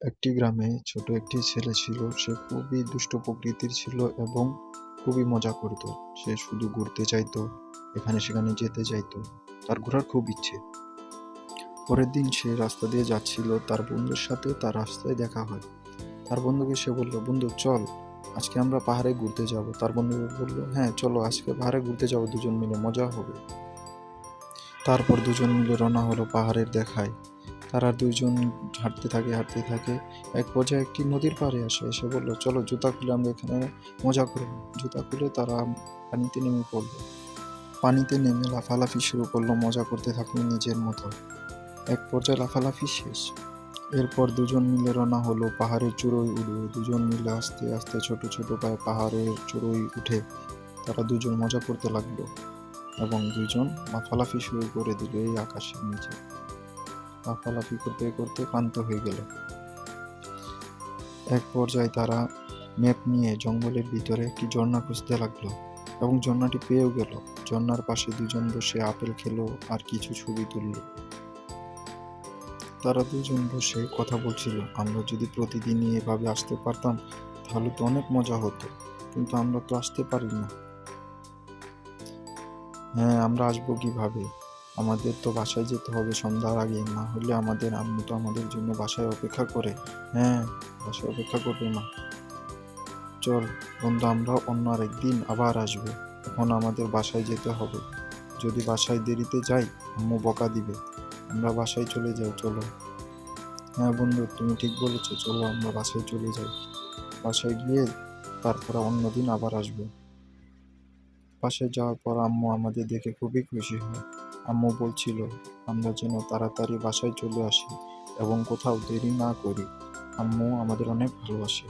একটি গ্রামে ছোট একটি ছেলে ছিল। সে খুবই দুষ্ট প্রকৃতির ছিল এবং খুবই মজা করত। সে শুধু ঘুরতে চাইতো, এখানে সেখানে যেতে চাইতো। তার ঘোরার খুব ইচ্ছে। পরের দিন সে রাস্তা দিয়ে যাচ্ছিল, তার বন্ধুর সাথে তার রাস্তায় দেখা হয়। তার বন্ধুকে সে বলল, বন্ধু চল, আজকে আমরা পাহাড়ে ঘুরতে যাব। তার বন্ধু বলল, হ্যাঁ চলো, আজকে পাহাড়ে ঘুরতে যাবো, দুজন মিলে মজা হবে। তারপর দুজন মিলে রওনা হলো পাহাড়ের দেখায়। তারা দুইজন হাঁটতে থাকে। এক পর্যায়ে একটি নদীর পাড়ে আসে, এসে বলল, চলো জুতা খুলে আমরা এখানে মজা করব। জুতা খুলে তারা পানিতে নেমে পড়ল। পানিতে নেমে লাফালাফি শুরু করলো, মজা করতে থাকলো নিজের মতো। এক পর্যায়ে লাফালাফি শেষ। এরপর দুজন মিলে রওনা হলো পাহাড়ের চূড়োয় উঠবে। দুজন মিলে আস্তে আস্তে ছোট ছোট পায়ে পাহাড়ের চূড়োয় উঠে তারা দুজন মজা করতে লাগলো এবং দুইজন লাফালাফি শুরু করে দিল এই আকাশের নিচে। লাফালাফি করতে করতে ক্লান্ত হয়ে গেল। এক পর্যায়ে তারা ম্যাপ নিয়ে জঙ্গলের ভিতরে একটি ঝর্ণা খুঁজতে লাগলো এবং ঝর্ণাটি পেয়েও গেল। ঝর্ণার পাশে দুজন বসে আপেল খেলো আর কিছু ছবি তুললো। তারা দুজন বসে কথা বলছিল, আমরা যদি প্রতিদিনই এভাবে আসতে পারতাম তাহলে তো অনেক মজা হতো, কিন্তু আমরা তো আসতে পারি না। হ্যাঁ, আমরা আসবো কিভাবে? আমাদের তো বাসায় যেতে হবে সন্ধ্যার আগে, না হলে আমাদের আম্মু তো আমাদের জন্য বাসায় অপেক্ষা করে। হ্যাঁ, বাসায় অপেক্ষা করবে মা। চল বন্ধু, আমরা অন্য আরেকদিন আবার আসবো। এখন আমাদের বাসায় যেতে হবে। যদি বাসায় দেরিতে যাই আম্মু বকা দিবে। আমরা বাসায় চলে যাই, চলো। হ্যাঁ বন্ধু, তুমি ঠিক বলেছো, চলো আমরা বাসায় চলে যাই। বাসায় গিয়ে তারপর অন্যদিন আবার আসবো। বাসায় যাওয়ার পর আম্মু আমাদের দেখে খুবই খুশি হয়। আম্মু বলছিল আমরা যেন তাড়াতাড়ি বাসায় চলে আসি এবং কোথাও দেরি না করি। আম্মু আমাদের অনেক ভালোবাসে।